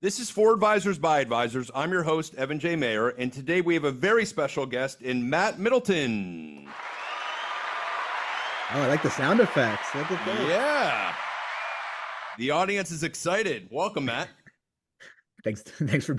This is For Advisors by Advisors. I'm your host, Evan J. Mayer, and today we have a very special guest in Matt Middleton. Oh, I like the sound effects. Look at this. Yeah. The audience is excited. Welcome, Matt. Thanks for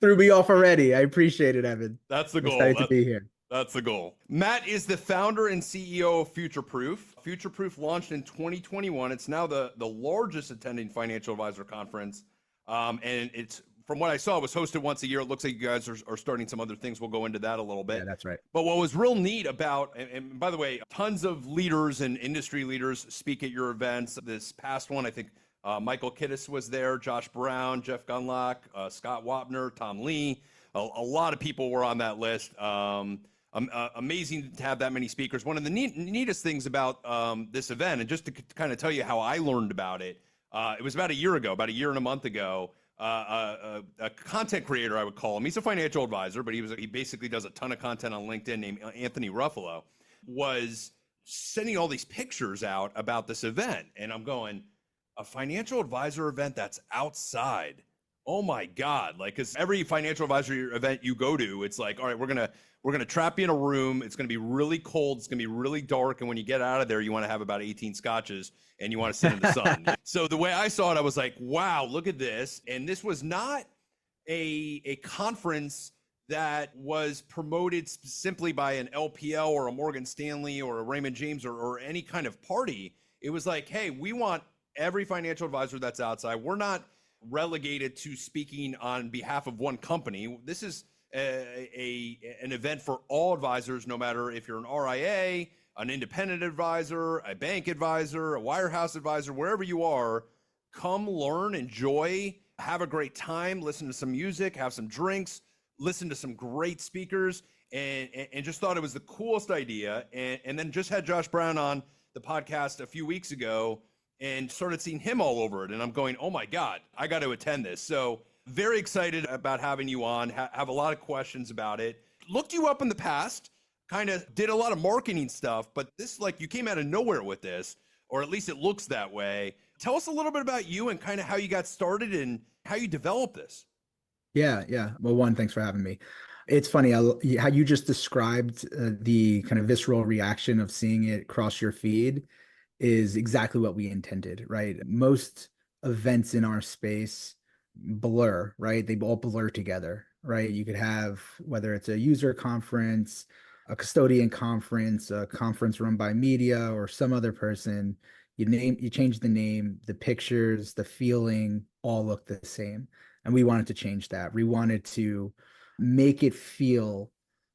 threw me off already. I appreciate it, Evan. That's the goal. Excited to be here. That's the goal. Matt is the founder and CEO of FutureProof. FutureProof launched in 2021. It's now the largest attending financial advisor conference. And it's, from what I saw, it was hosted once a year. It looks like you guys are starting some other things. We'll go into that a little bit. Yeah, that's right. But what was real neat about, and by the way, tons of leaders and industry leaders speak at your events. This past one, I think Michael Kittis was there, Josh Brown, Jeff Gunlock, Scott Wapner, Tom Lee. A lot of people were on that list. Amazing to have that many speakers. One of the neatest things about this event, and just to kind of tell you how I learned about it, it was about a year and a month ago. A content creator, I would call him. He's a financial advisor, but he basically does a ton of content on LinkedIn, named Anthony Ruffalo, was sending all these pictures out about this event. And I'm going, a financial advisor event that's outside. Oh my God. Like, cause every financial advisory event you go to, it's like, all right, we're going to trap you in a room. It's going to be really cold. It's going to be really dark. And when you get out of there, you want to have about 18 scotches and you want to sit in the sun. So the way I saw it, I was like, wow, look at this. And this was not a conference that was promoted simply by an LPL or a Morgan Stanley or a Raymond James or any kind of party. It was like, hey, we want every financial advisor that's outside. We're not relegated to speaking on behalf of one company. This is an event for all advisors, no matter if you're an RIA, an independent advisor, a bank advisor, a wirehouse advisor, wherever you are. Come learn, enjoy, have a great time, listen to some music, have some drinks, listen to some great speakers, and just thought it was the coolest idea. And then just had Josh Brown on the podcast a few weeks ago and started seeing him all over it. And I'm going, oh my God, I got to attend this. So very excited about having you on, have a lot of questions about it. Looked you up in the past, kind of did a lot of marketing stuff, but this, like, you came out of nowhere with this, or at least it looks that way. Tell us a little bit about you and kind of how you got started and how you developed this. Yeah. Well, one, thanks for having me. It's funny how you just described the kind of visceral reaction of seeing it cross your feed is exactly what we intended, right? Most events in our space blur, right? They all blur together, right? You could have, whether it's a user conference, a custodian conference, a conference run by media or some other person, you change the name, the pictures, the feeling all look the same. And we wanted to change that. We wanted to make it feel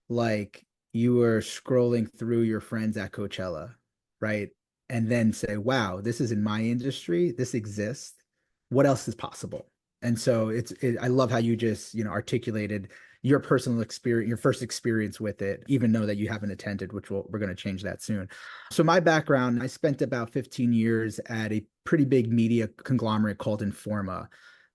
like you were scrolling through your friends at Coachella, right? And then say, wow, this is in my industry. This exists. What else is possible? And so I love how you just, articulated your personal experience, your first experience with it, even though that you haven't attended, which we're going to change that soon. So my background, I spent about 15 years at a pretty big media conglomerate called Informa.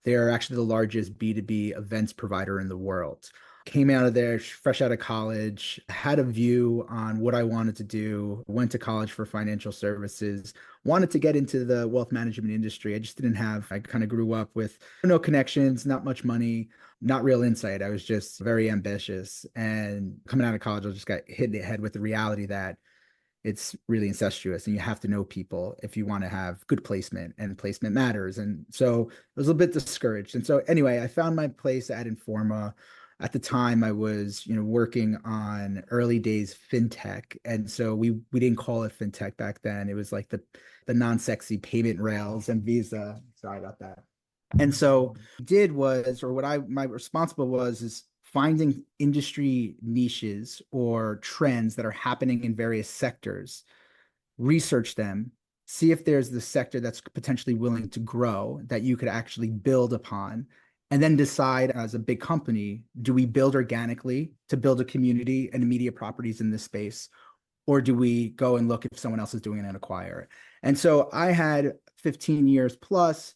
They're actually the largest B2B events provider in the world. Came out of there fresh out of college, had a view on what I wanted to do, went to college for financial services, wanted to get into the wealth management industry. I kind of grew up with no connections, not much money, not real insight. I was just very ambitious. And coming out of college, I just got hit in the head with the reality that it's really incestuous and you have to know people if you want to have good placement, and placement matters. And so I was a bit discouraged. And so anyway, I found my place at Informa. At the time, I was, working on early days fintech, and so we didn't call it fintech back then. It was like the non-sexy payment rails and Visa. Sorry about that. And so my responsible was is finding industry niches or trends that are happening in various sectors, research them, see if there's the sector that's potentially willing to grow that you could actually build upon. And then decide as a big company, do we build organically to build a community and immediate properties in this space? Or do we go and look if someone else is doing it and acquire it? And so I had 15 years plus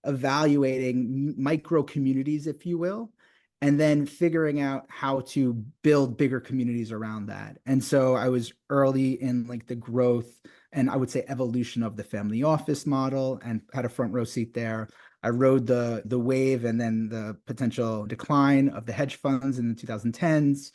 evaluating micro communities, if you will, and then figuring out how to build bigger communities around that. And so I was early in like the growth and I would say evolution of the family office model and had a front row seat there. I rode the wave and then the potential decline of the hedge funds in the 2010s.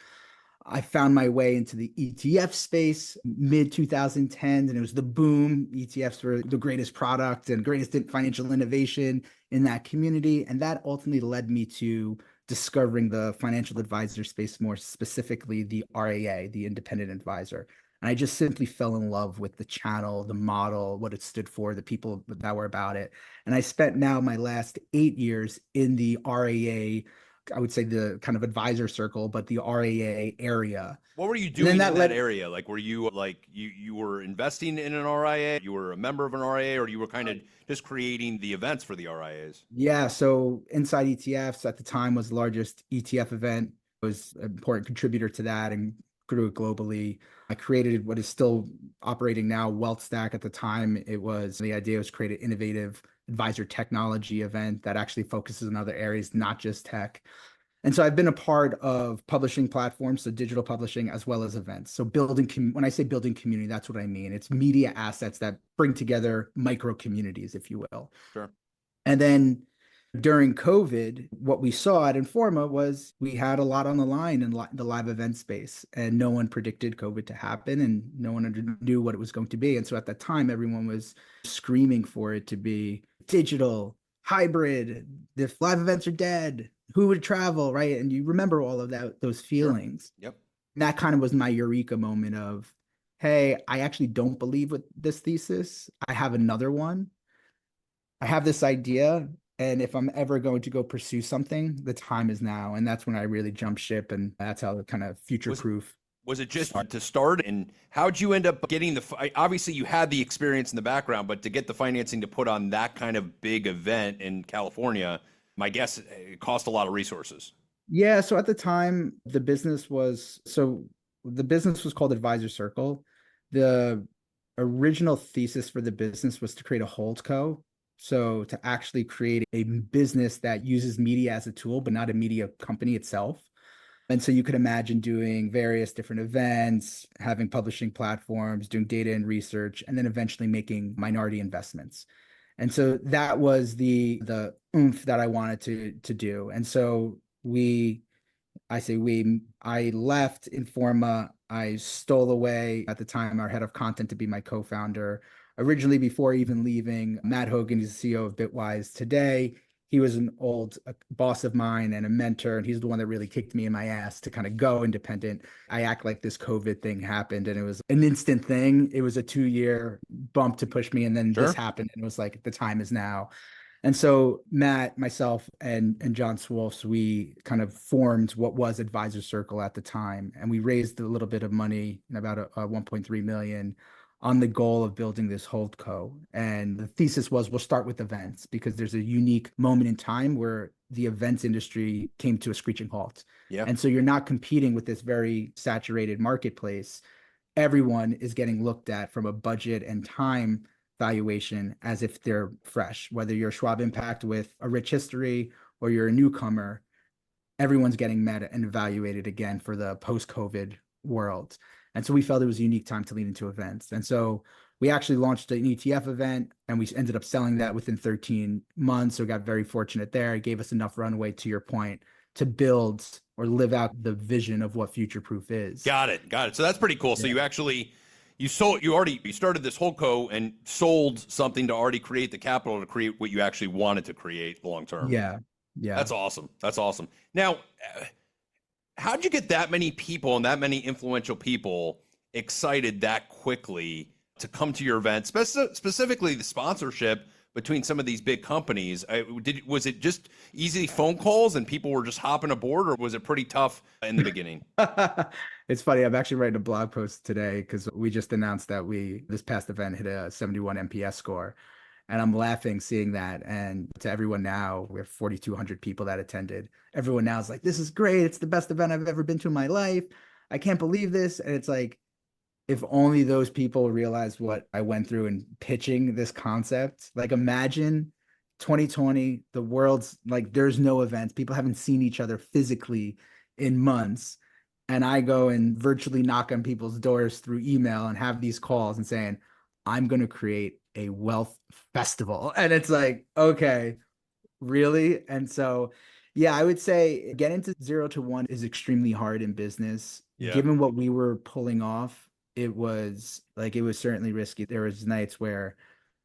I found my way into the ETF space mid 2010s, and it was the boom. ETFs were the greatest product and greatest financial innovation in that community. And that ultimately led me to discovering the financial advisor space, more specifically the RAA, the independent advisor. And I just simply fell in love with the channel, the model, what it stood for, the people that were about it. And I spent now my last 8 years in the RAA, I would say the kind of advisor circle, but the RAA area. What were you And then doing in that that led, area? Like, were you like you were investing in an RIA? You were a member of an RIA, or you were kind of just creating the events for the RIAs? yeah. So Inside ETFs at the time was the largest ETF event, was an important contributor to that and grew it globally. I created what is still operating now, Wealth Stack. At the time, it was the idea was create an innovative advisor technology event that actually focuses on other areas, not just tech. And so I've been a part of publishing platforms, so digital publishing as well as events. So when I say building community, that's what I mean. It's media assets that bring together micro communities, if you will. Sure. And then during COVID, what we saw at Informa was we had a lot on the line in the live event space, and no one predicted COVID to happen, and no one knew what it was going to be. And so at that time, everyone was screaming for it to be digital, hybrid. If live events are dead, who would travel, right? And you remember all of that, those Sure. feelings. Yep. And that kind of was my eureka moment of, hey, I actually don't believe with this thesis. I have another one. I have this idea, and if I'm ever going to go pursue something, the time is now. And that's when I really jumped ship, and that's how the kind of future Was proof was it just started. to start? And how'd you end up getting obviously you had the experience in the background, but to get the financing to put on that kind of big event in California, my guess it cost a lot of resources. Yeah, so at the time, the business was called Advisor Circle. The original thesis for the business was to create a hold co. So to actually create a business that uses media as a tool, but not a media company itself. And so you could imagine doing various different events, having publishing platforms, doing data and research, and then eventually making minority investments. And so that was the oomph that I wanted to do. And so I left Informa. I stole away at the time our head of content to be my co-founder. Originally, before even leaving, Matt Hogan, he's the CEO of Bitwise today. He was an old boss of mine and a mentor, and he's the one that really kicked me in my ass to kind of go independent. I act like this COVID thing happened, and it was an instant thing. It was a 2-year bump to push me, and then this Sure. happened, and it was like the time is now. And so Matt, myself, and John Swolfs, we kind of formed what was Advisor Circle at the time, and we raised a little bit of money, about a 1.3 million, on the goal of building this hold co. And the thesis was we'll start with events because there's a unique moment in time where the events industry came to a screeching halt. Yeah. And so you're not competing with this very saturated marketplace. Everyone is getting looked at from a budget and time valuation as if they're fresh, whether you're Schwab Impact with a rich history or you're a newcomer. Everyone's getting met and evaluated again for the post-COVID world. And so we felt it was a unique time to lean into events. And so we actually launched an ETF event, and we ended up selling that within 13 months. So we got very fortunate there. It gave us enough runway, to your point, to build or live out the vision of what future proof is. Got it. Got it. So that's pretty cool. So Yeah. you started this whole co and sold something to already create the capital to create what you actually wanted to create long term. Yeah. Yeah. That's awesome. That's awesome. Now, how'd you get that many people and that many influential people excited that quickly to come to your event, specifically the sponsorship between some of these big companies? Was it just easy phone calls and people were just hopping aboard, or was it pretty tough in the beginning? It's funny. I'm actually writing a blog post today because we just announced that this past event hit a 71 MPS score. And I'm laughing seeing that. And to everyone now, we have 4,200 people that attended. Everyone now is like, this is great. It's the best event I've ever been to in my life. I can't believe this. And it's like, if only those people realized what I went through in pitching this concept. Like, imagine 2020, the world's like, there's no events. People haven't seen each other physically in months. And I go and virtually knock on people's doors through email and have these calls and saying, I'm going to create a wealth festival. And it's like, okay, Really? And so, yeah, I would say getting to 0 to 1 is extremely hard in business. Yeah. Given what we were pulling off, it was certainly risky. There was nights where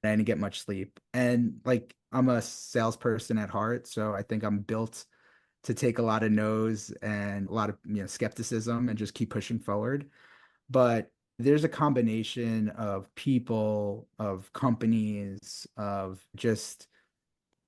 I didn't get much sleep. And like I'm a salesperson at heart, so I think I'm built to take a lot of no's and a lot of, skepticism and just keep pushing forward. But there's a combination of people, of companies, of just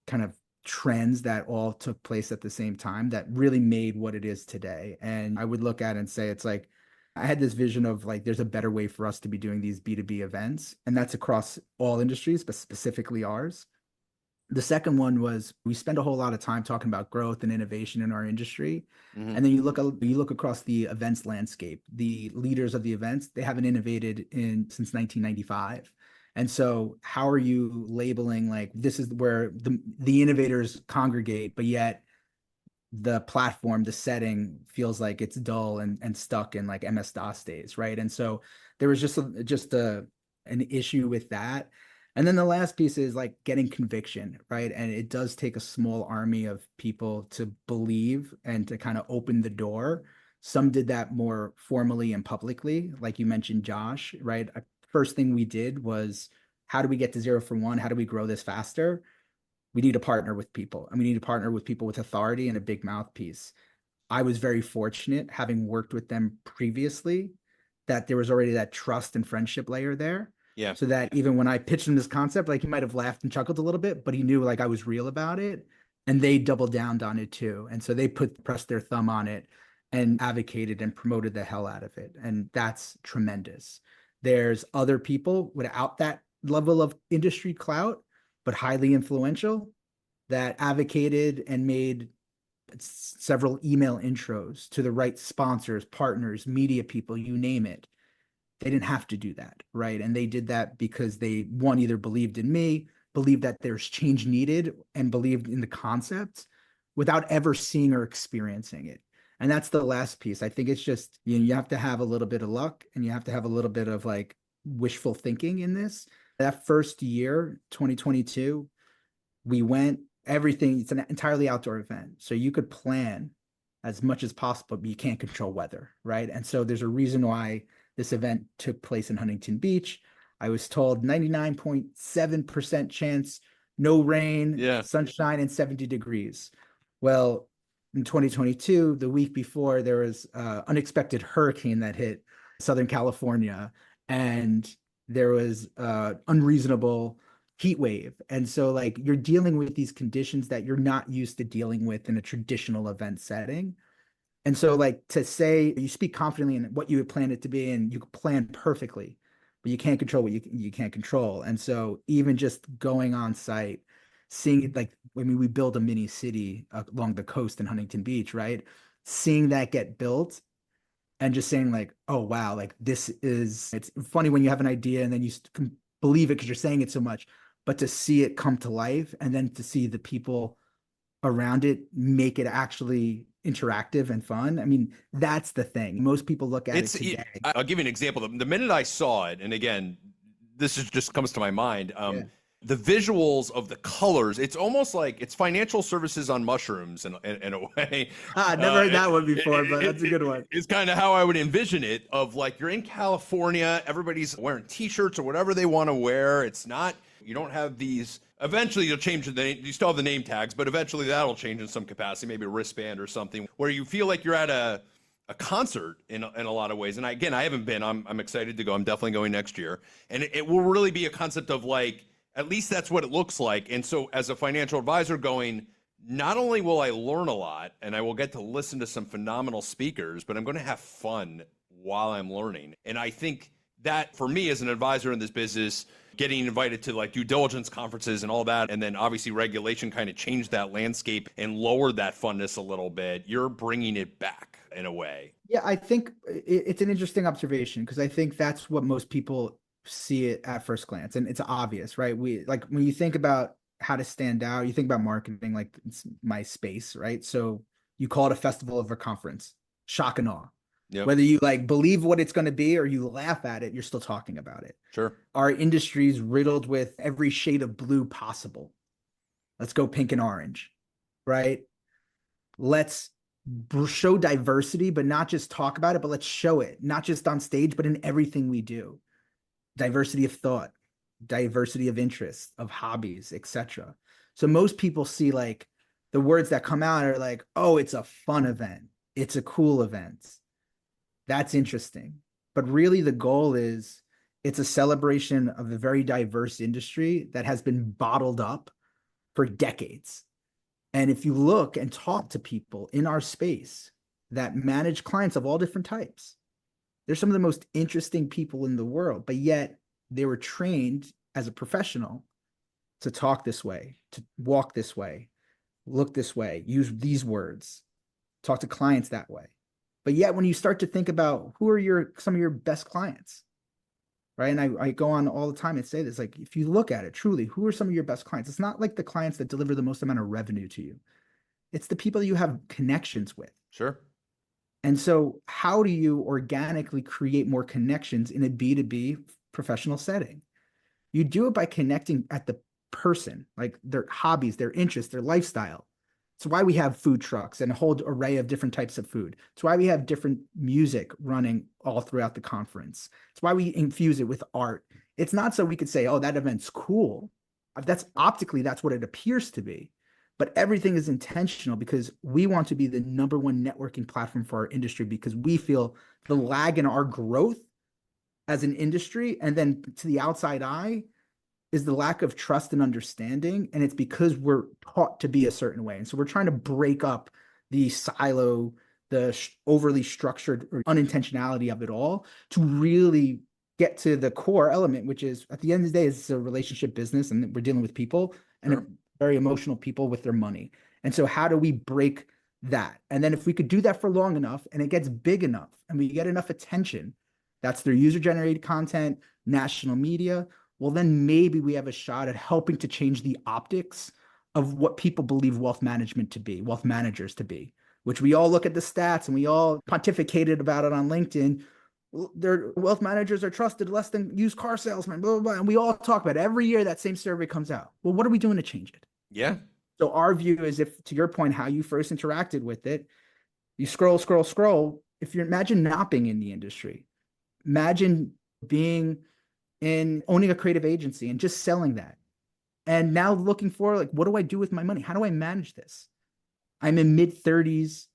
kind of trends that all took place at the same time that really made what it is today. And I would look at it and say, it's like, I had this vision of like, there's a better way for us to be doing these B2B events. And that's across all industries, but specifically ours. The second one was we spend a whole lot of time talking about growth and innovation in our industry. Hmm. And then you look across the events landscape. The leaders of the events, they haven't innovated in since 1995. And so how are you labeling like this is where the innovators congregate, but yet the platform, the setting feels like it's dull and stuck in like MS-DOS days, right? And so there was an issue with that. And then the last piece is like getting conviction, right? And it does take a small army of people to believe and to kind of open the door. Some did that more formally and publicly, like you mentioned, Josh, right? First thing we did was how do we get to 0 for 1? How do we grow this faster? We need to partner with people, and we need to partner with people with authority and a big mouthpiece. I was very fortunate, having worked with them previously, that there was already that trust and friendship layer there. Yeah. So that even when I pitched him this concept, like he might have laughed and chuckled a little bit, but he knew like I was real about it, and they doubled down on it too. And so they pressed their thumb on it and advocated and promoted the hell out of it. And that's tremendous. There's other people without that level of industry clout, but highly influential, that advocated and made several email intros to the right sponsors, partners, media people, you name it. They didn't have to do that, right? And they did that because they, one, either believed in me, believed that there's change needed, and believed in the concept without ever seeing or experiencing it. And that's the last piece. I think it's just, you have to have a little bit of luck, and you have to have a little bit of like wishful thinking in this. That first year, 2022, we went everything. It's an entirely outdoor event. So you could plan as much as possible, but you can't control weather, right? And so there's a reason why this event took place in Huntington Beach. I was told 99.7% chance, no rain, Yeah. sunshine, and 70 degrees. Well, in 2022, the week before, there was an unexpected hurricane that hit Southern California, and there was unreasonable heat wave. And so like you're dealing with these conditions that you're not used to dealing with in a traditional event setting. And so like to say you speak confidently in what you had planned it to be, and you plan perfectly, but you can't control what you can't control. And so even just going on site, seeing it, like, I mean, we build a mini city along the coast in Huntington Beach, right? Seeing that get built and just saying like, oh, wow, like it's funny when you have an idea and then you can believe it because you're saying it so much, but to see it come to life and then to see the people around it make it actually interactive and fun. I mean, that's the thing. Most people look at it today. I'll give you an example. The minute I saw it, and again, this is just comes to my mind. Yeah. The visuals of the colors, it's almost like it's financial services on mushrooms in a way. Never heard that one before, but that's a good one. It's kind of how I would envision it, of like you're in California, everybody's wearing t-shirts or whatever they want to wear. It's not, you don't have these, eventually you'll change the name, you still have the name tags, but eventually that'll change in some capacity, maybe a wristband or something, where you feel like you're at a concert in a lot of ways. And I haven't been, I'm excited to go. I'm definitely going next year. And it will really be a concept of like, at least that's what it looks like. And so as a financial advisor going, not only will I learn a lot and I will get to listen to some phenomenal speakers, but I'm going to have fun while I'm learning. And I think that for me as an advisor in this business, getting invited to like due diligence conferences and all that, and then obviously regulation kind of changed that landscape and lowered that funness a little bit. You're bringing it back in a way. Yeah, I think it's an interesting observation because I think that's what most people see it at first glance, and it's obvious, right? We like when you think about how to stand out, you think about marketing, like it's my space, right? So you call it a festival of a conference, shock and awe. Yep. Whether you like believe what it's going to be or you laugh at it, you're still talking about it. Sure. Our industry's riddled with every shade of blue possible. Let's go pink and orange, right? Let's show diversity, but not just talk about it, but let's show it, not just on stage, but in everything we do. Diversity of thought, diversity of interests, of hobbies, etc. So most people see like the words that come out are like, oh, it's a fun event. It's a cool event. That's interesting. But really the goal is it's a celebration of a very diverse industry that has been bottled up for decades. And if you look and talk to people in our space that manage clients of all different types, they're some of the most interesting people in the world, but yet they were trained as a professional to talk this way, to walk this way, look this way, use these words, talk to clients that way. But yet when you start to think about who are some of your best clients, right? And I go on all the time and say this, like, if you look at it truly, who are some of your best clients? It's not like the clients that deliver the most amount of revenue to you. It's the people that you have connections with. Sure. And so how do you organically create more connections in a B2B professional setting? You do it by connecting at the person, like their hobbies, their interests, their lifestyle. It's why we have food trucks and a whole array of different types of food. It's why we have different music running all throughout the conference. It's why we infuse it with art. It's not so we could say, oh, that event's cool. That's optically, that's what it appears to be. But everything is intentional because we want to be the number one networking platform for our industry because we feel the lag in our growth as an industry and then to the outside eye is the lack of trust and understanding. And it's because we're taught to be a certain way. And so we're trying to break up the silo, the overly structured or unintentionality of it all to really get to the core element, which is at the end of the day, it's a relationship business and we're dealing with people and very emotional people with their money. And so how do we break that? And then if we could do that for long enough and it gets big enough and we get enough attention, that's their user-generated content, national media, well, then maybe we have a shot at helping to change the optics of what people believe wealth management to be, wealth managers to be, which we all look at the stats and we all pontificated about it on LinkedIn. Their wealth managers are trusted less than used car salesmen, blah, blah, blah. And we all talk about it. Every year that same survey comes out. Well, what are we doing to change it? Yeah. So our view is if, to your point, how you first interacted with it, you scroll, scroll, scroll. If you imagine not being in the industry, imagine being owning a creative agency and just selling that. And now looking for like, what do I do with my money? How do I manage this? I'm a mid-30s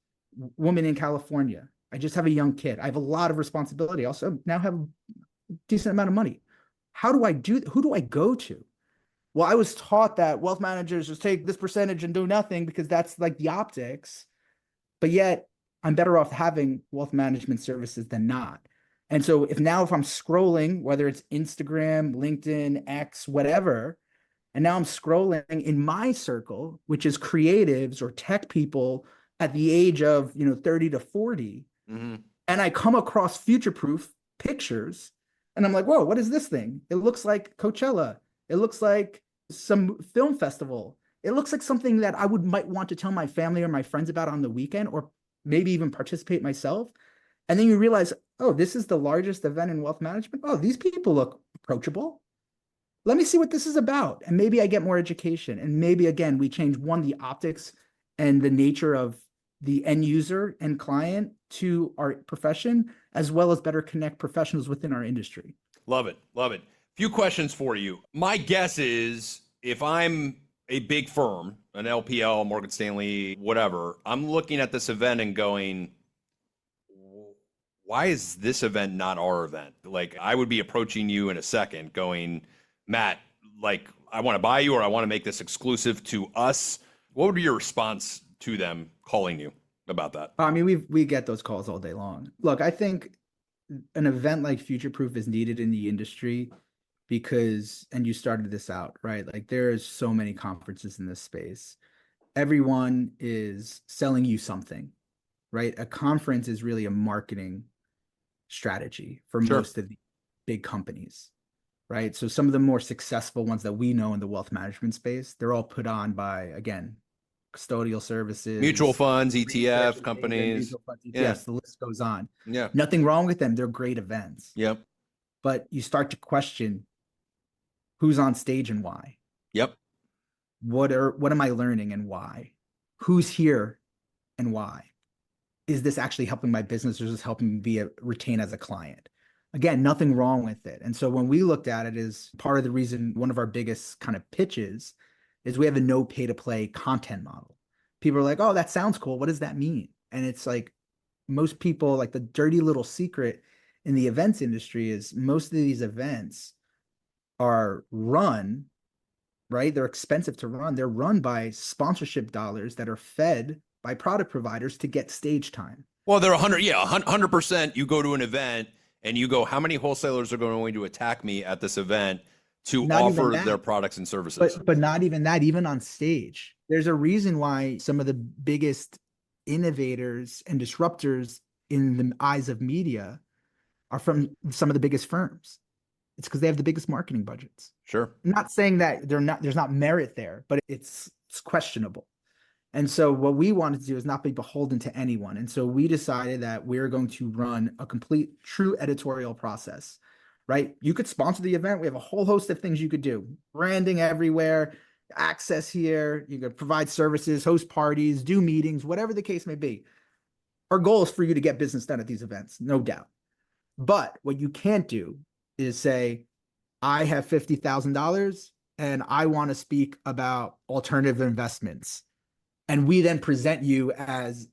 woman in California. I just have a young kid. I have a lot of responsibility. Also now have a decent amount of money. How do I do? Who do I go to? Well, I was taught that wealth managers just take this percentage and do nothing because that's like the optics. But yet I'm better off having wealth management services than not. And so if I'm scrolling, whether it's Instagram, LinkedIn, X, whatever, and now I'm scrolling in my circle, which is creatives or tech people at the age of 30 to 40, and I come across future-proof pictures, and I'm like, whoa, what is this thing? It looks like Coachella. It looks like some film festival. It looks like something that I might want to tell my family or my friends about on the weekend, or maybe even participate myself. And then you realize, oh, this is the largest event in wealth management. Oh, these people look approachable. Let me see what this is about. And maybe I get more education. And maybe, again, we change the optics and the nature of the end user and client to our profession, as well as better connect professionals within our industry. Love it. Love it. Few questions for you. My guess is if I'm a big firm, an LPL, Morgan Stanley, whatever, I'm looking at this event and going, why is this event not our event? Like, I would be approaching you in a second going, Matt, like, I want to buy you or I want to make this exclusive to us. What would be your response to them calling you about that? I mean, we get those calls all day long. Look, I think an event like Future Proof is needed in the industry because, and you started this out, right? Like there's so many conferences in this space. Everyone is selling you something, right? A conference is really a marketing strategy for most of the big companies, right? So some of the more successful ones that we know in the wealth management space, they're all put on by, again, custodial services, mutual funds, ETF companies. Yes, the list goes on. Yeah. Nothing wrong with them. They're great events. Yep. But you start to question who's on stage and why. Yep. what am I learning and why? Who's here and why? Is this actually helping my business or is this helping me retain as a client? Again, nothing wrong with it. And so when we looked at it, is part of the reason one of our biggest kind of pitches is we have a no pay to play content model. People are like, oh, that sounds cool. What does that mean? And it's like most people, like the dirty little secret in the events industry is most of these events are run, right? They're expensive to run. They're run by sponsorship dollars that are fed by product providers to get stage time. Well, they're 100%. You go to an event and you go, how many wholesalers are going to attack me at this event to offer their products and services? But not even that, even on stage. There's a reason why some of the biggest innovators and disruptors in the eyes of media are from some of the biggest firms. It's because they have the biggest marketing budgets. Sure. I'm not saying that there's not merit there, but it's questionable. And so what we wanted to do is not be beholden to anyone. And so we decided that we're going to run a complete true editorial process, right? You could sponsor the event. We have a whole host of things you could do. Branding everywhere, access here. You could provide services, host parties, do meetings, whatever the case may be. Our goal is for you to get business done at these events, no doubt. But what you can't do is say, I have $50,000 and I want to speak about alternative investments. And we then present you as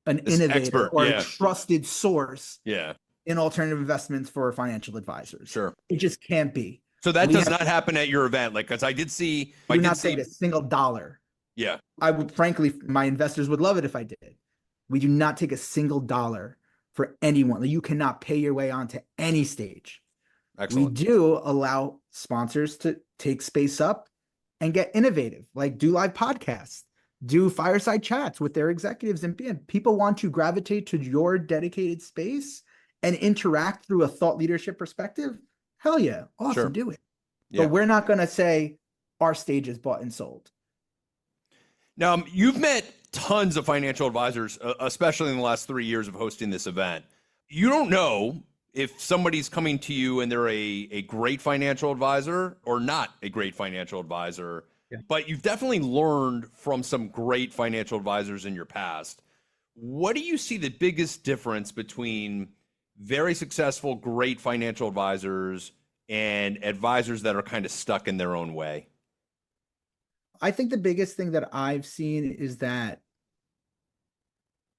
an innovator expert, or a trusted source in alternative investments for financial advisors. Sure. It just can't be. So that does not happen at your event. Like, because I did see. I did not take a single dollar. Yeah. I would, frankly, my investors would love it if I did. We do not take a single dollar for anyone. You cannot pay your way onto any stage. Excellent. We do allow sponsors to take space up and get innovative, like do live podcasts, do fireside chats with their executives, and people want to gravitate to your dedicated space and interact through a thought leadership perspective. Hell yeah. Awesome. Sure. Do it. Yeah. But we're not going to say our stage is bought and sold. Now, you've met tons of financial advisors, especially in the last 3 years of hosting this event. You don't know if somebody's coming to you and they're a great financial advisor or not a great financial advisor. Yeah. But you've definitely learned from some great financial advisors in your past. What do you see the biggest difference between very successful, great financial advisors and advisors that are kind of stuck in their own way? I think the biggest thing that I've seen is that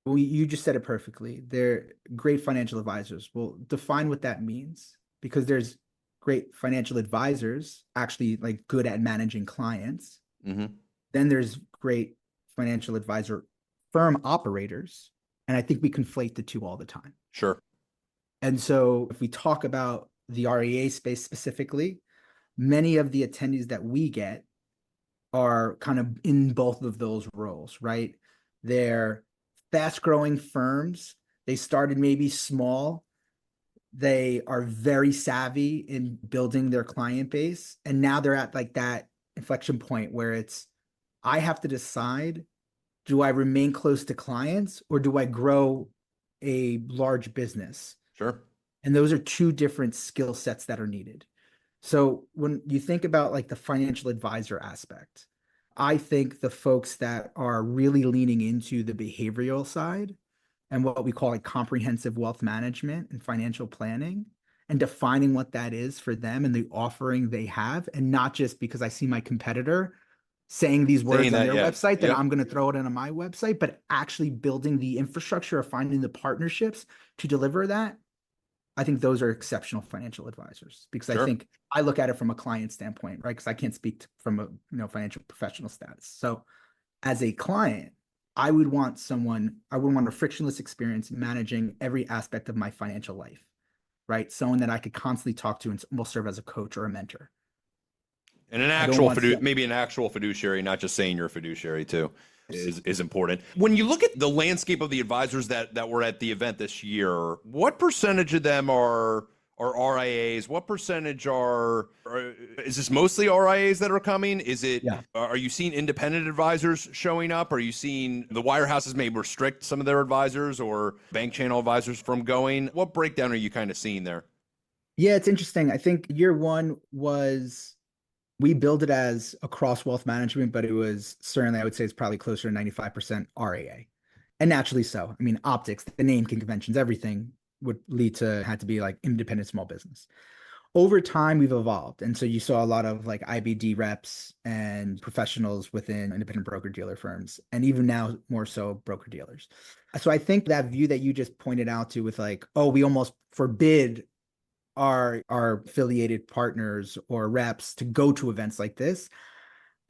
you just said it perfectly. They're great financial advisors. Well, define what that means, because there's great financial advisors actually like good at managing clients. Mm-hmm. Then there's great financial advisor firm operators. And I think we conflate the two all the time. Sure. And so if we talk about the REA space specifically, many of the attendees that we get are kind of in both of those roles, right? They're fast-growing firms. They started maybe small. They are very savvy in building their client base. And now they're at like that inflection point where it's, I have to decide, do I remain close to clients or do I grow a large business? Sure. And those are two different skill sets that are needed. So when you think about like the financial advisor aspect, I think the folks that are really leaning into the behavioral side and what we call like comprehensive wealth management and financial planning and defining what that is for them and the offering they have, and not just because I see my competitor saying these words on their website that I'm going to throw it into my website, but actually building the infrastructure or finding the partnerships to deliver that. I think those are exceptional financial advisors, because I think I look at it from a client standpoint, right? Because I can't speak from a financial professional status. So as a client, I would want a frictionless experience managing every aspect of my financial life, right? Someone that I could constantly talk to and will serve as a coach or a mentor. And maybe an actual fiduciary, not just saying you're a fiduciary too, is important. When you look at the landscape of the advisors that were at the event this year, what percentage of them are RIAs? What percentage is this mostly RIAs that are coming? Is it, are you seeing independent advisors showing up? Are you seeing the wirehouses may restrict some of their advisors or bank channel advisors from going? What breakdown are you kind of seeing there? Yeah, it's interesting. I think year one was We build it as across wealth management, but it was certainly, I would say it's probably closer to 95% RAA. And naturally so. I mean, optics, the name conventions, everything would lead to had to be like independent small business. Over time, we've evolved. And so you saw a lot of like IBD reps and professionals within independent broker dealer firms, and even now more so broker dealers. So I think that view that you just pointed out to with like, oh, we almost forbid our affiliated partners or reps to go to events like this.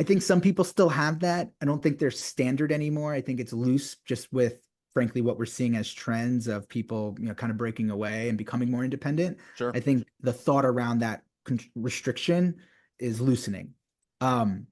I think some people still have that. I don't think they're standard anymore. I think it's loose just with frankly what we're seeing as trends of people, kind of breaking away and becoming more independent. Sure. I think the thought around that restriction is loosening. When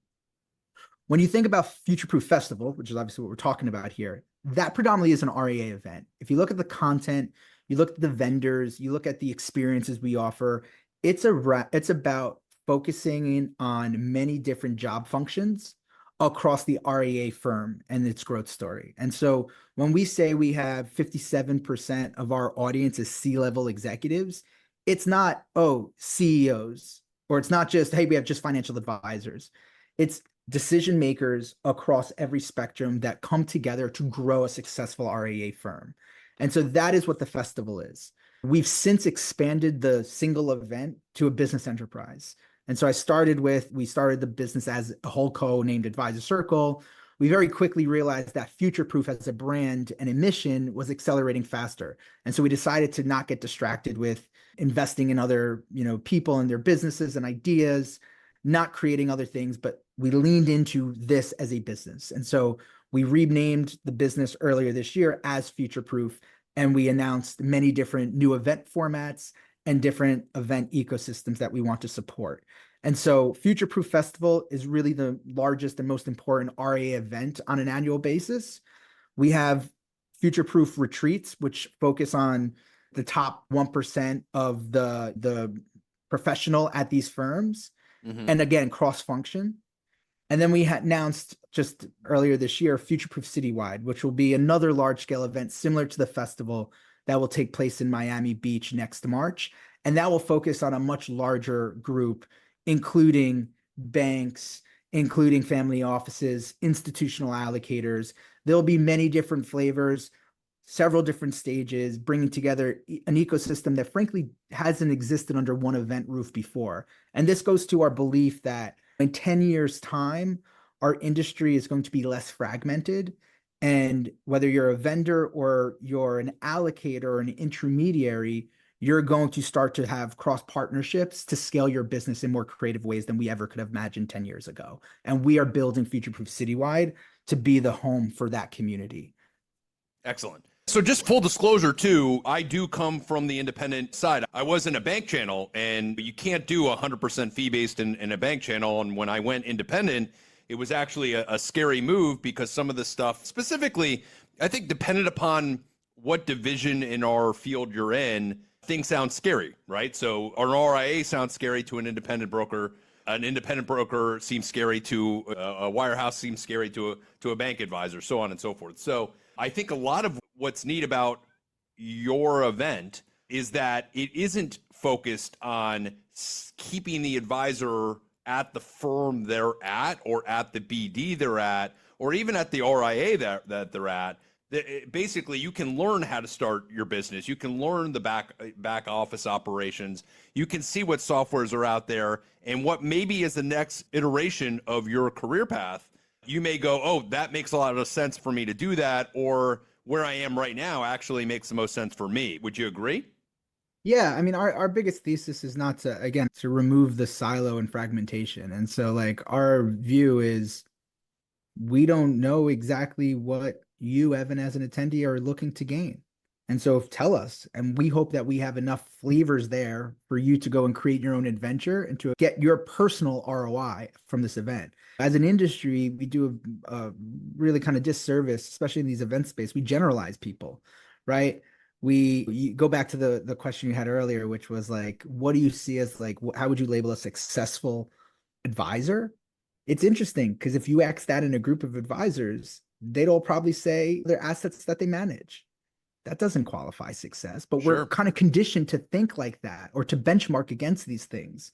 you think about Future Proof Festival, which is obviously what we're talking about here, that predominantly is an REA event. If you look at the content, you look at the vendors, you look at the experiences we offer, it's about focusing in on many different job functions across the REA firm and its growth story. And so when we say we have 57% of our audience is C-level executives, it's not, oh, CEOs, or it's not just, hey, we have just financial advisors. It's decision makers across every spectrum that come together to grow a successful REA firm. And so that is what the festival is. We've since expanded the single event to a business enterprise. And so we started the business as a whole co named Advisor Circle. We very quickly realized that Future Proof as a brand and a mission was accelerating faster. And so we decided to not get distracted with investing in other, people and their businesses and ideas, not creating other things, but we leaned into this as a business. And so we renamed the business earlier this year as Future Proof, and we announced many different new event formats and different event ecosystems that we want to support. And so Future Proof Festival is really the largest and most important REA event on an annual basis. We have Future Proof retreats, which focus on the top 1% of the professional at these firms. Mm-hmm. And again, cross-function. And then we had announced just earlier this year, Future Proof Citywide, which will be another large-scale event similar to the festival that will take place in Miami Beach next March. And that will focus on a much larger group, including banks, including family offices, institutional allocators. There'll be many different flavors, several different stages, bringing together an ecosystem that frankly hasn't existed under one event roof before. And this goes to our belief that in 10 years' time, our industry is going to be less fragmented. And whether you're a vendor or you're an allocator or an intermediary, you're going to start to have cross partnerships to scale your business in more creative ways than we ever could have imagined 10 years ago. And we are building Future Proof Citywide to be the home for that community. Excellent. So just full disclosure too, I do come from the independent side. I was in a bank channel, and you can't do 100% fee-based in a bank channel. And when I went independent, it was actually a scary move because some of the stuff, specifically, I think dependent upon what division in our field you're in, things sound scary, right? So an RIA sounds scary to an independent broker. An independent broker seems scary to a wirehouse, seems scary to a bank advisor, so on and so forth. So I think a lot of what's neat about your event is that it isn't focused on keeping the advisor at the firm they're at, or at the BD they're at, or even at the RIA that they're at. Basically, you can learn how to start your business. You can learn the back office operations. You can see what softwares are out there and what maybe is the next iteration of your career path. You may go, oh, that makes a lot of sense for me to do that, or where I am right now actually makes the most sense for me. Would you agree? Yeah, I mean, our biggest thesis is not to, again, to remove the silo and fragmentation. And so like our view is we don't know exactly what you, Evan, as an attendee are looking to gain. And so tell us, and we hope that we have enough flavors there for you to go and create your own adventure and to get your personal ROI from this event. As an industry, we do a really kind of disservice, especially in these event space. We generalize people, right? You go back to the question you had earlier, which was like, what do you see as like, how would you label a successful advisor? It's interesting because if you ask that in a group of advisors, they'd all probably say their assets that they manage. That doesn't qualify success, but Sure. we're kind of conditioned to think like that or to benchmark against these things.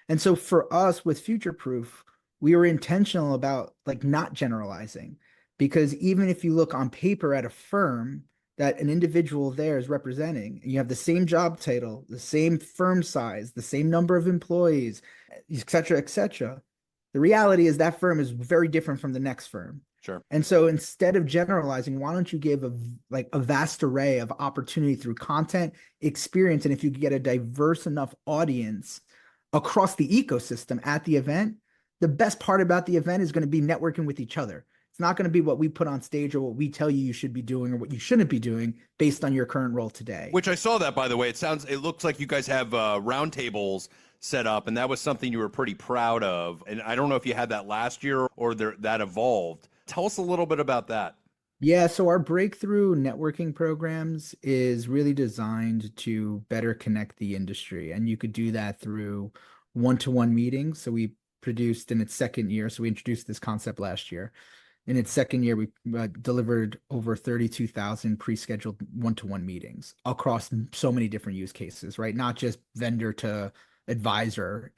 And so for us with Future Proof, we were intentional about like not generalizing, because even if you look on paper at a firm that an individual there is representing, and you have the same job title, the same firm size, the same number of employees, et cetera, et cetera, the reality is that firm is very different from the next firm. Sure. And so instead of generalizing, why don't you give a vast array of opportunity through content, experience, and if you get a diverse enough audience across the ecosystem at the event, the best part about the event is going to be networking with each other. It's not going to be what we put on stage or what we tell you should be doing or what you shouldn't be doing based on your current role today. Which I saw that, by the way. It looks like you guys have roundtables set up, and that was something you were pretty proud of. And I don't know if you had that last year or that evolved. Tell us a little bit about that. Yeah, so our breakthrough networking programs is really designed to better connect the industry. And you could do that through one-to-one meetings. So we produced in its second year. So we introduced this concept last year. In its second year, we delivered over 32,000 pre-scheduled one-to-one meetings across so many different use cases, right? Not just vendor to advisor.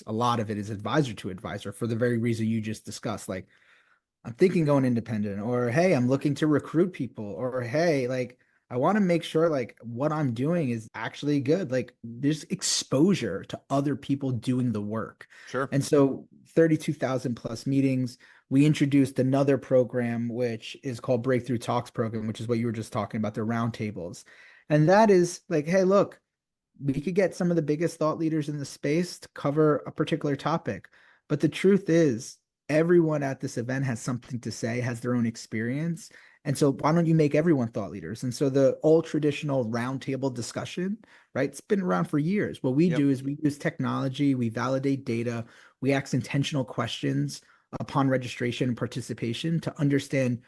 A lot of it is advisor to advisor for the very reason you just discussed. Like, I'm thinking going independent, or hey, I'm looking to recruit people, or hey, like I want to make sure like what I'm doing is actually good. Like there's exposure to other people doing the work. Sure. And so 32,000 plus meetings. We introduced another program, which is called Breakthrough Talks program, which is what you were just talking about, the roundtables. And that is like, hey, look, we could get some of the biggest thought leaders in the space to cover a particular topic. But the truth is, everyone at this event has something to say, has their own experience. And so why don't you make everyone thought leaders? And so the old traditional roundtable discussion, right? It's been around for years. What we do is we use technology, we validate data, we ask intentional questions upon registration and participation to understand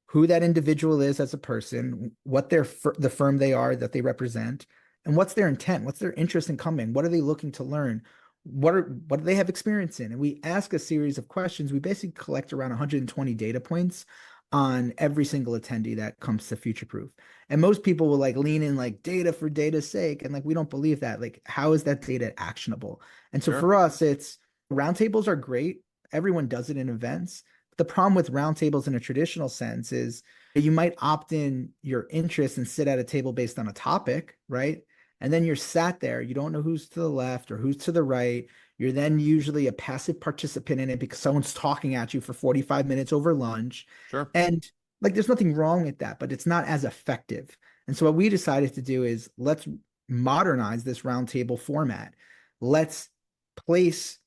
who that individual is as a person, what the firm they are that they represent, and what's their intent, what's their interest in coming, what are they looking to learn, what do they have experience in? And we ask a series of questions. We basically collect around 120 data points on every single attendee that comes to Future Proof. And most people will like lean in like data for data's sake. And like, we don't believe that. Like, how is that data actionable? And so for us, it's roundtables are great. Everyone does it in events. The problem with roundtables in a traditional sense is you might opt in your interest and sit at a table based on a topic, right? And then you're sat there, you don't know who's to the left or who's to the right. You're then usually a passive participant in it because someone's talking at you for 45 minutes over lunch. Sure. And like, there's nothing wrong with that, but it's not as effective. And so what we decided to do is let's modernize this roundtable format. Let's place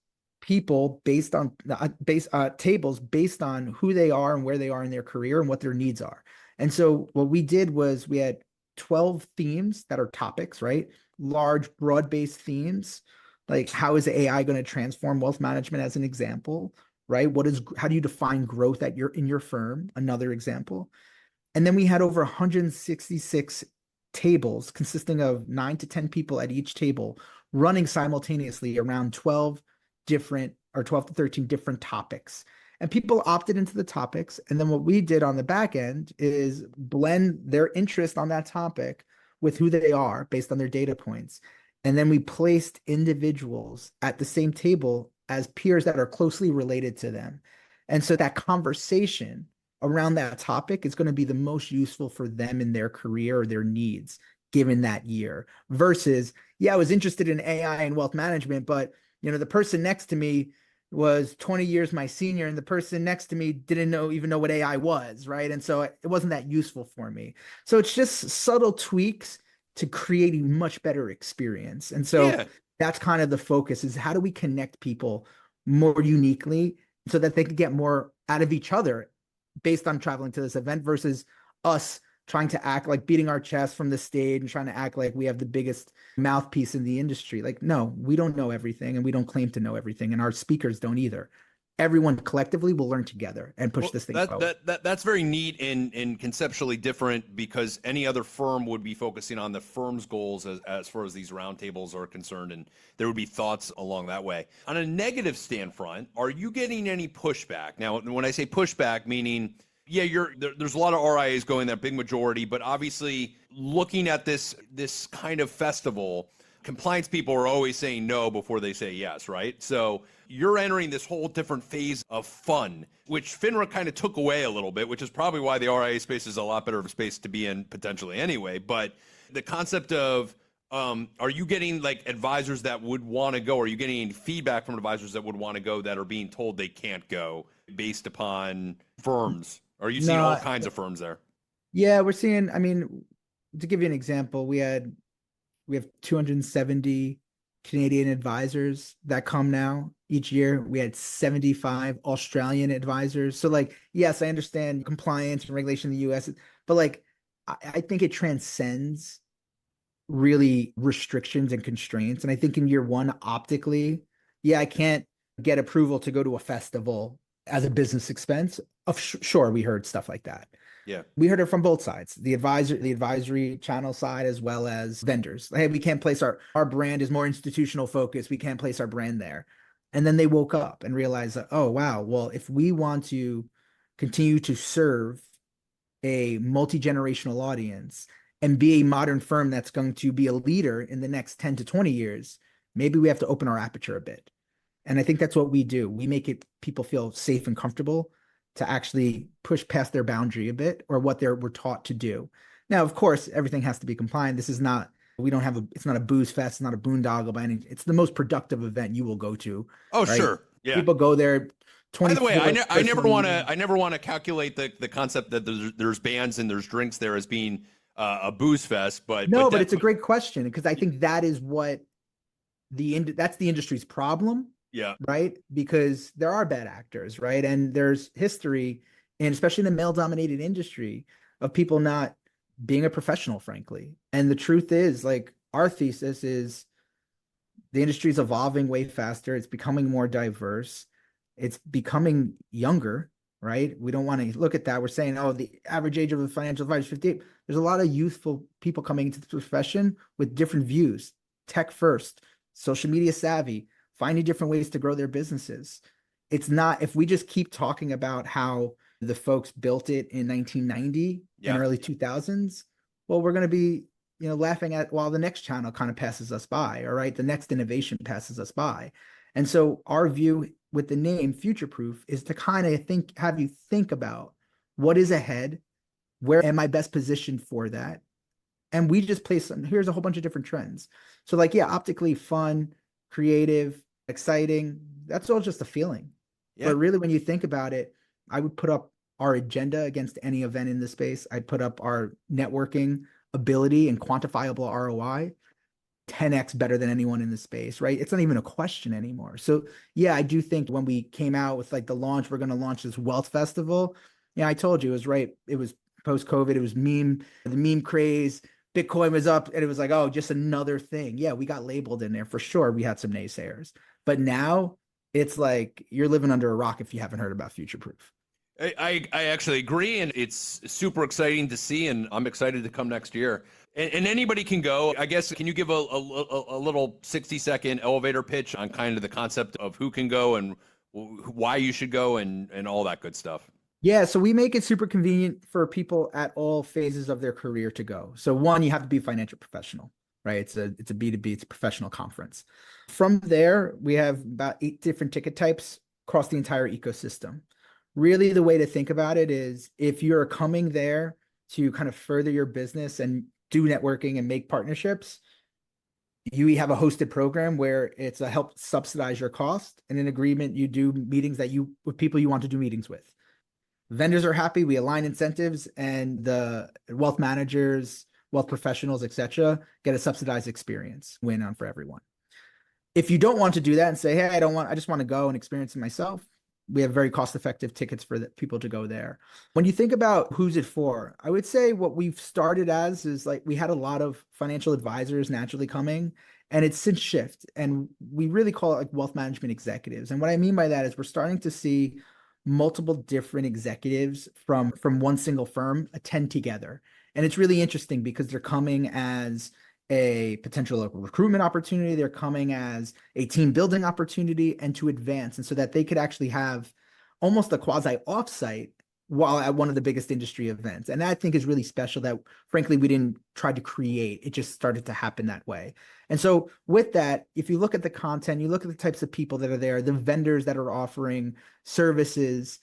people based on tables based on who they are and where they are in their career and what their needs are. And so what we did was we had 12 themes that are topics, right? Large, broad-based themes. Like, how is AI going to transform wealth management as an example, right? How do you define growth in your firm? Another example. And then we had over 166 tables consisting of 9 to 10 people at each table running simultaneously around 12 to 13 different topics. And people opted into the topics. And then what we did on the back end is blend their interest on that topic with who they are based on their data points. And then we placed individuals at the same table as peers that are closely related to them. And so that conversation around that topic is going to be the most useful for them in their career or their needs given that year versus, yeah, I was interested in AI and wealth management, but the person next to me was 20 years my senior and the person next to me didn't even know what AI was, right? And so it wasn't that useful for me. So it's just subtle tweaks to create a much better experience. And so that's kind of the focus, is how do we connect people more uniquely so that they can get more out of each other based on traveling to this event versus us trying to act like beating our chest from the stage and trying to act like we have the biggest mouthpiece in the industry. Like, no, we don't know everything and we don't claim to know everything, and our speakers don't either. Everyone collectively will learn together and push this thing forward. That's very neat and conceptually different, because any other firm would be focusing on the firm's goals as far as these roundtables are concerned, and there would be thoughts along that way. On a negative stand front, are you getting any pushback? Now, when I say pushback, meaning there's a lot of RIAs going there, big majority, but obviously looking at this kind of festival compliance people are always saying no before they say yes, right? So you're entering this whole different phase of fun, which FINRA kind of took away a little bit, which is probably why the RIA space is a lot better of a space to be in potentially anyway. But the concept of, are you getting like advisors that would want to go? Are you getting any feedback from advisors that would want to go that are being told they can't go based upon firms? Are you seeing all No, kinds of firms there? yeah, we're seeing, I mean, to give you an example, we have 270 Canadian advisors that come now each year. We had 75 Australian advisors. So like, yes, I understand compliance and regulation in the US, but like, I think it transcends really restrictions and constraints. And I think in year one, optically, yeah, I can't get approval to go to a festival as a business expense. Sure, we heard stuff like that. Yeah. We heard it from both sides, the advisory channel side, as well as vendors. Hey, we can't place our brand is more institutional focused. We can't place our brand there. And then they woke up and realized that, oh, wow, well, if we want to continue to serve a multi-generational audience and be a modern firm that's going to be a leader in the next 10 to 20 years, maybe we have to open our aperture a bit. And I think that's what we do. We make it people feel safe and comfortable to actually push past their boundary a bit or what we're taught to do. Now, of course, everything has to be compliant. This is not, it's not a booze fest, it's not a boondoggle by any, it's the most productive event you will go to. Oh, right? sure. Yeah. People go there. By the way, I never want to calculate the concept that there's bands and there's drinks there as being a booze fest, but it's a great question because I think that is what that's the industry's problem. Yeah. Right. Because there are bad actors. Right. And there's history, and especially in a male dominated industry, of people not being a professional, frankly. And the truth is, like, our thesis is the industry is evolving way faster. It's becoming more diverse. It's becoming younger. Right. We don't want to look at that. We're saying, oh, the average age of a financial advisor is 58. There's a lot of youthful people coming into the profession with different views, tech first, social media savvy, finding different ways to grow their businesses. It's not, if we just keep talking about how the folks built it in 1990 and early 2000s, well, we're going to be, laughing at while the next channel kind of passes us by. All right. The next innovation passes us by. And so our view with the name Future Proof is to kind of have you think about what is ahead, where am I best positioned for that? And we just place here's a whole bunch of different trends. So like, yeah, optically fun, creative, exciting. That's all just a feeling. Yeah. But really, when you think about it, I would put up our agenda against any event in the space. I'd put up our networking ability and quantifiable ROI 10x better than anyone in the space, right? It's not even a question anymore. So yeah, I do think when we came out with like the launch, we're going to launch this wealth festival. Yeah, I told you it was right. It was post-COVID. It was the meme craze. Bitcoin was up and it was like, oh, just another thing. Yeah, we got labeled in there for sure. We had some naysayers, but now it's like you're living under a rock if you haven't heard about Future Proof. I actually agree, and it's super exciting to see, and I'm excited to come next year. And anybody can go. I guess, can you give a little 60-second elevator pitch on kind of the concept of who can go and why you should go and all that good stuff? Yeah, so we make it super convenient for people at all phases of their career to go. So one, you have to be a financial professional, right? It's a B2B, it's a professional conference. From there, we have about 8 different ticket types across the entire ecosystem. Really, the way to think about it is if you're coming there to kind of further your business and do networking and make partnerships, you have a hosted program where it's a help subsidize your cost, and in agreement, you do meetings with people you want to do meetings with. Vendors are happy. We align incentives, and the wealth managers, wealth professionals, etc., get a subsidized experience. Win on for everyone. If you don't want to do that and say, hey, I just want to go and experience it myself, we have very cost-effective tickets for people to go there. When you think about who's it for, I would say what we've started as is like we had a lot of financial advisors naturally coming, and it's since shift. And we really call it like wealth management executives. And what I mean by that is we're starting to see multiple different executives from one single firm attend together. And it's really interesting because they're coming as a potential recruitment opportunity. They're coming as a team building opportunity and to advance. And so that they could actually have almost a quasi offsite while at one of the biggest industry events. And that, I think, is really special that, frankly, we didn't try to create. It just started to happen that way. And so with that, if you look at the content, you look at the types of people that are there, the vendors that are offering services,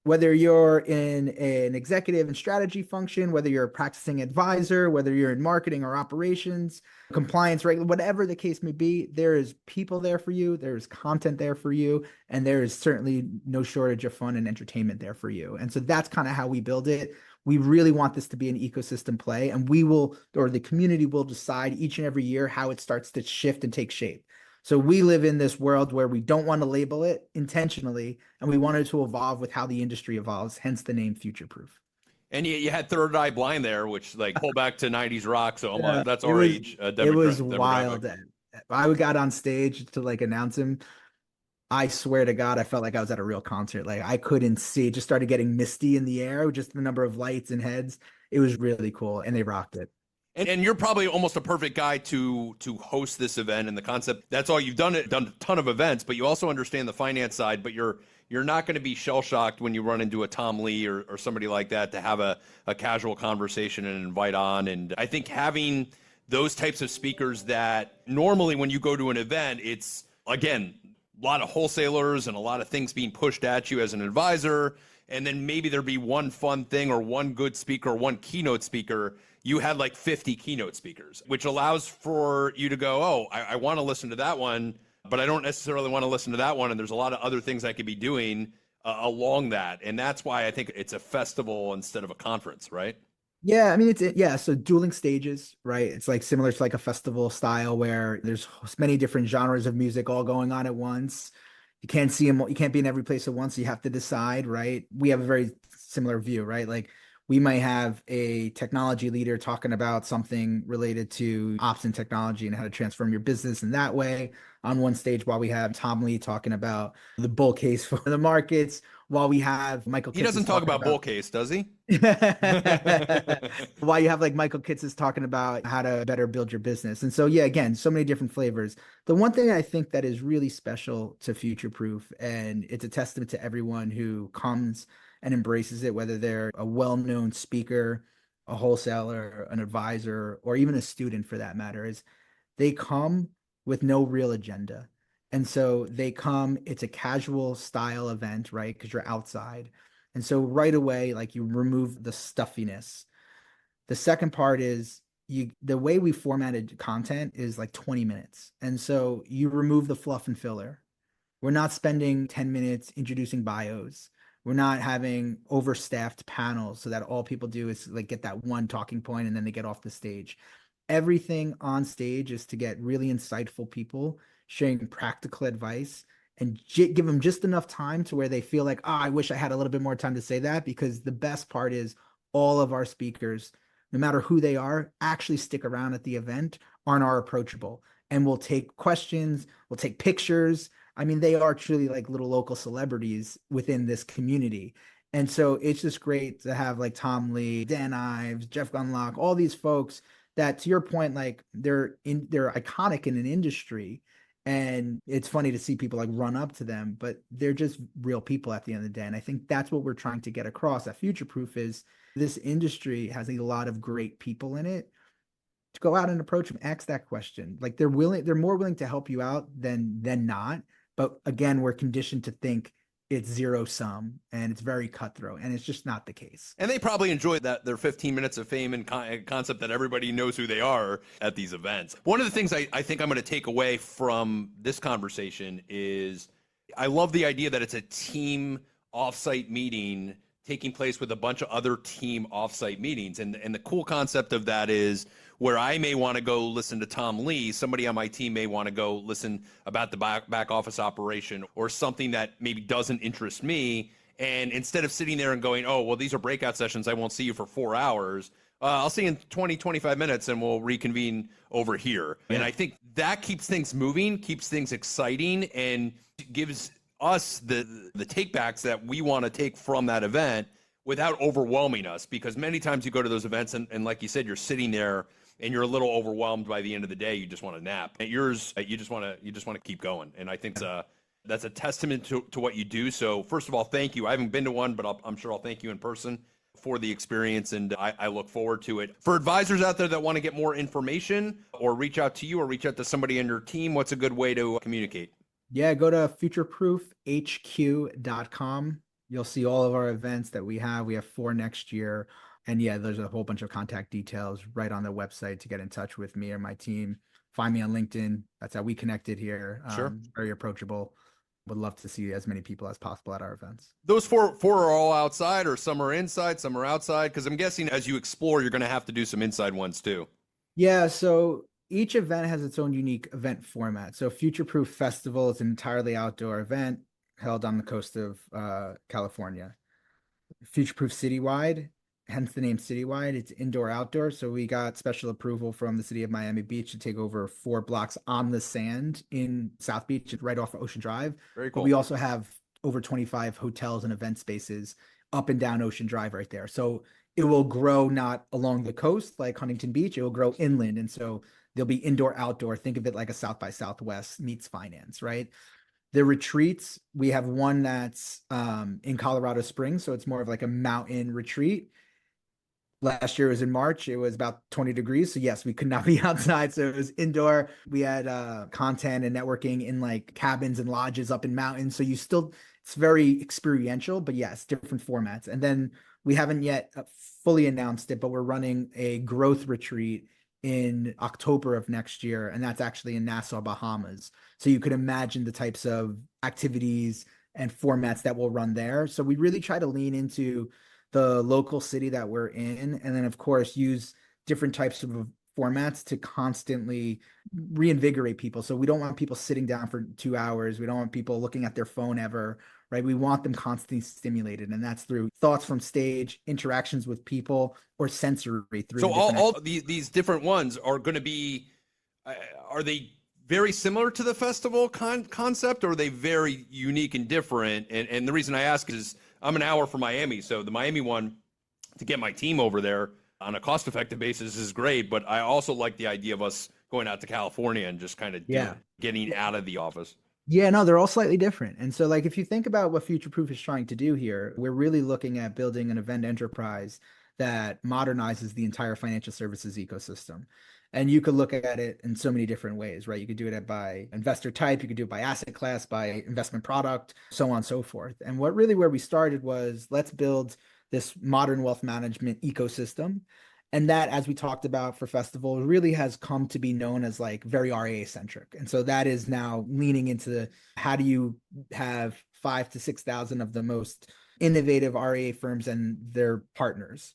whether you're in an executive and strategy function, whether you're a practicing advisor, whether you're in marketing or operations, compliance, right, whatever the case may be, there is people there for you, there's content there for you, and there is certainly no shortage of fun and entertainment there for you. And so that's kind of how we build it. We really want this to be an ecosystem play, and we will, or the community will decide each and every year how it starts to shift and take shape. So we live in this world where we don't want to label it intentionally, and we want it to evolve with how the industry evolves, hence the name Future Proof. And you had Third Eye Blind there, which like pull back to 90s rock. So Yeah, that's our age. it was Demographic. wild. I got on stage to like announce him. I swear to God, I felt like I was at a real concert. Like I couldn't see. It just started getting misty in the air, just the number of lights and heads. It was really cool, and they rocked it. And you're probably almost a perfect guy to host this event and the concept. That's all you've done. Done a ton of events, but you also understand the finance side. But you're not going to be shell shocked when you run into a Tom Lee or somebody like that to have a casual conversation and invite on. And I think having those types of speakers that normally when you go to an event, it's again a lot of wholesalers and a lot of things being pushed at you as an advisor. And then maybe there'd be one fun thing or one good speaker or one keynote speaker. You had like 50 keynote speakers, which allows for you to go, oh, I want to listen to that one, but I don't necessarily want to listen to that one. And there's a lot of other things I could be doing along that. And that's why I think it's a festival instead of a conference, right? Yeah, I mean so dueling stages, right? It's like similar to like a festival style where there's many different genres of music all going on at once. You can't see them, you can't be in every place at once. So you have to decide, right? We have a very similar view, right? Like we might have a technology leader talking about something related to ops and technology and how to transform your business in that way on one stage, while we have Tom Lee talking about the bull case for the markets, while we have Michael He Kitces doesn't talk about bull case, does he? While you have like Michael Kitces talking about how to better build your business. And so, yeah, again, so many different flavors. The one thing I think that is really special to Future Proof, and it's a testament to everyone who comes and embraces it, whether they're a well-known speaker, a wholesaler, an advisor, or even a student for that matter, is they come with no real agenda. And so they come, it's a casual style event, right? Because you're outside. And so right away, like you remove the stuffiness. The second part is the way we formatted content is like 20 minutes. And so you remove the fluff and filler. We're not spending 10 minutes introducing bios. We're not having overstaffed panels so that all people do is like get that one talking point and then they get off the stage. Everything on stage is to get really insightful people sharing practical advice and give them just enough time to where they feel like, oh, I wish I had a little bit more time to say that. Because the best part is all of our speakers, no matter who they are, actually stick around at the event, are approachable, and will take questions, will take pictures. I mean, they are truly like little local celebrities within this community. And so it's just great to have like Tom Lee, Dan Ives, Jeff Gunlock, all these folks that, to your point, like they're iconic in an industry. And it's funny to see people like run up to them, but they're just real people at the end of the day. And I think that's what we're trying to get across at Future Proof is this industry has a lot of great people in it. To go out and approach them, ask that question. Like they're more willing to help you out than not. But again, we're conditioned to think it's zero sum and it's very cutthroat, and it's just not the case. And they probably enjoy that their 15 minutes of fame and concept that everybody knows who they are at these events. One of the things I think I'm going to take away from this conversation is I love the idea that it's a team offsite meeting taking place with a bunch of other team offsite meetings. And the cool concept of that is where I may want to go listen to Tom Lee, somebody on my team may want to go listen about the back office operation or something that maybe doesn't interest me. And instead of sitting there and going, oh, well, these are breakout sessions, I won't see you for 4 hours. I'll see you in 20, 25 minutes and we'll reconvene over here. Yeah. And I think that keeps things moving, keeps things exciting, and gives us the takebacks that we want to take from that event without overwhelming us. Because many times you go to those events and like you said, you're sitting there and you're a little overwhelmed by the end of the day. You just want to nap. At yours, you just want to keep going. And I think That's a testament to what you do. So first of all, thank you. I haven't been to one, but I'm sure I'll thank you in person for the experience, and I look forward to it. For advisors out there that want to get more information or reach out to you or reach out to somebody in your team, what's a good way to communicate? Yeah, go to futureproofhq.com. You'll see all of our events that we have. We have 4 next year. And yeah, there's a whole bunch of contact details right on the website to get in touch with me or my team. Find me on LinkedIn. That's how we connected here. Sure. Very approachable. Would love to see as many people as possible at our events. Those four are all outside, or some are inside, some are outside? Because I'm guessing as you explore, you're going to have to do some inside ones too. Yeah, so each event has its own unique event format. So Future Proof Festival is an entirely outdoor event held on the coast of California. Future Proof Citywide, hence the name Citywide. It's indoor outdoor. So we got special approval from the city of Miami Beach to take over 4 blocks on the sand in South Beach, right off of Ocean Drive. Very But cool. we also have over 25 hotels and event spaces up and down Ocean Drive right there. So it will grow not along the coast like Huntington Beach, it will grow inland. And so there'll be indoor outdoor. Think of it like a South by Southwest meets finance, right? The retreats, we have one that's in Colorado Springs, so it's more of like a mountain retreat. Last year was in March. It was about 20 degrees. So yes, we could not be outside. So it was indoor. We had content and networking in like cabins and lodges up in mountains. So it's very experiential, but yes, different formats. And then we haven't yet fully announced it, but we're running a growth retreat in October of next year. And that's actually in Nassau, Bahamas. So you could imagine the types of activities and formats that will run there. So we really try to lean into the local city that we're in, and then of course use different types of formats to constantly reinvigorate people. So we don't want people sitting down for 2 hours. We don't want people looking at their phone ever, right? We want them constantly stimulated, and that's through thoughts from stage, interactions with people, or sensory through So all these different ones are going to be, are they very similar to the festival concept, or are they very unique and different? And the reason I ask is I'm an hour from Miami, so the Miami one, to get my team over there on a cost-effective basis is great, but I also like the idea of us going out to California and just kind of getting out of the office. Yeah, no, they're all slightly different. And so, like, if you think about what Future Proof is trying to do here, we're really looking at building an event enterprise that modernizes the entire financial services ecosystem. And you could look at it in so many different ways, right? You could do it by investor type, you could do it by asset class, by investment product, so on and so forth. And where we started was, let's build this modern wealth management ecosystem. And that, as we talked about for festival, really has come to be known as like very RIA centric. And so that is now leaning into how do you have 5,000 to 6,000 of the most innovative RIA firms and their partners.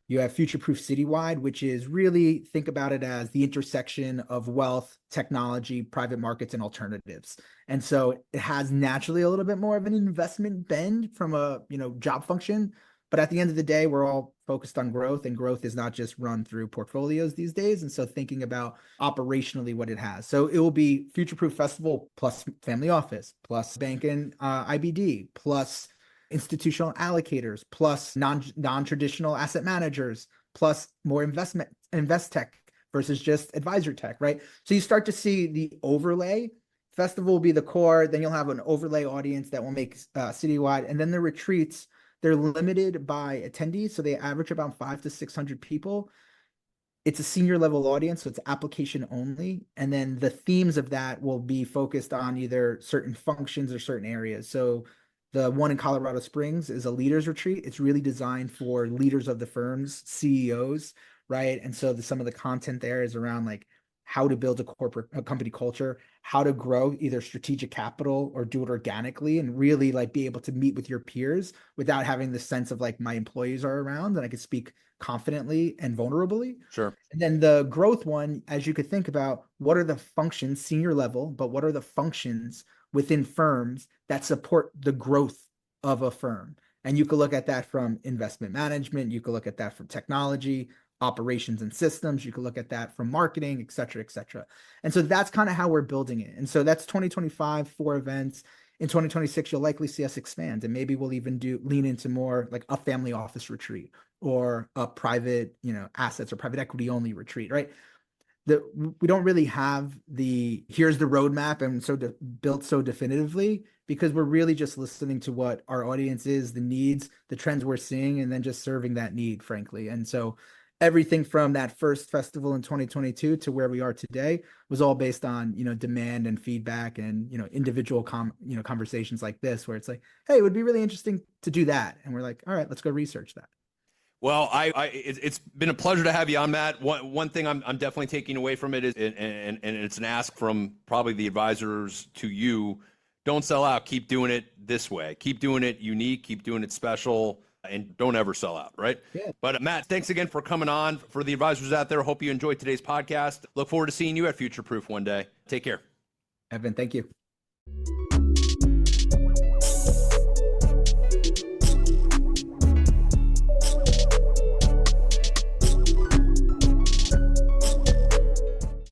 You have Future Proof Citywide, which is really, think about it as the intersection of wealth, technology, private markets, and alternatives. And so it has naturally a little bit more of an investment bend from a job function. But at the end of the day, we're all focused on growth, and growth is not just run through portfolios these days. And so thinking about operationally what it has. So it will be Future Proof Festival plus family office, plus bank and IBD, plus institutional allocators, plus non-traditional asset managers, plus more invest tech versus just advisor tech, right? So you start to see the overlay. Festival will be the core, then you'll have an overlay audience that will make citywide, and then the retreats, they're limited by attendees, so they average about 500 to 600 people. It's a senior level audience, so it's application only. And then the themes of that will be focused on either certain functions or certain areas. So the one in Colorado Springs is a leaders retreat. It's really designed for leaders of the firms, CEOs, right? And so some of the content there is around like how to build a company culture, how to grow either strategic capital or do it organically, and really like be able to meet with your peers without having the sense of like my employees are around and I can speak confidently and vulnerably. Sure. And then the growth one, as you could think about, what are the functions, senior level, but what are the functions within firms that support the growth of a firm? And you could look at that from investment management, you could look at that from technology, operations and systems, you could look at that from marketing, et cetera, et cetera. And so that's kind of how we're building it. And so that's 2025, 4 events. In 2026, you'll likely see us expand, and maybe we'll even lean into more like a family office retreat or a private, assets or private equity only retreat, right? we don't really have here's the roadmap and built so definitively, because we're really just listening to what our audience is, the needs, the trends we're seeing, and then just serving that need, frankly. And so everything from that first festival in 2022 to where we are today was all based on, demand and feedback and, individual conversations like this, where it's like, hey, it would be really interesting to do that. And we're like, all right, let's go research that. Well, it's been a pleasure to have you on, Matt. One thing I'm definitely taking away from it is, and it's an ask from probably the advisors to you: don't sell out. Keep doing it this way. Keep doing it unique. Keep doing it special, and don't ever sell out. Right? Yeah. But Matt, thanks again for coming on. For the advisors out there, hope you enjoyed today's podcast. Look forward to seeing you at Future Proof one day. Take care. Evan, thank you.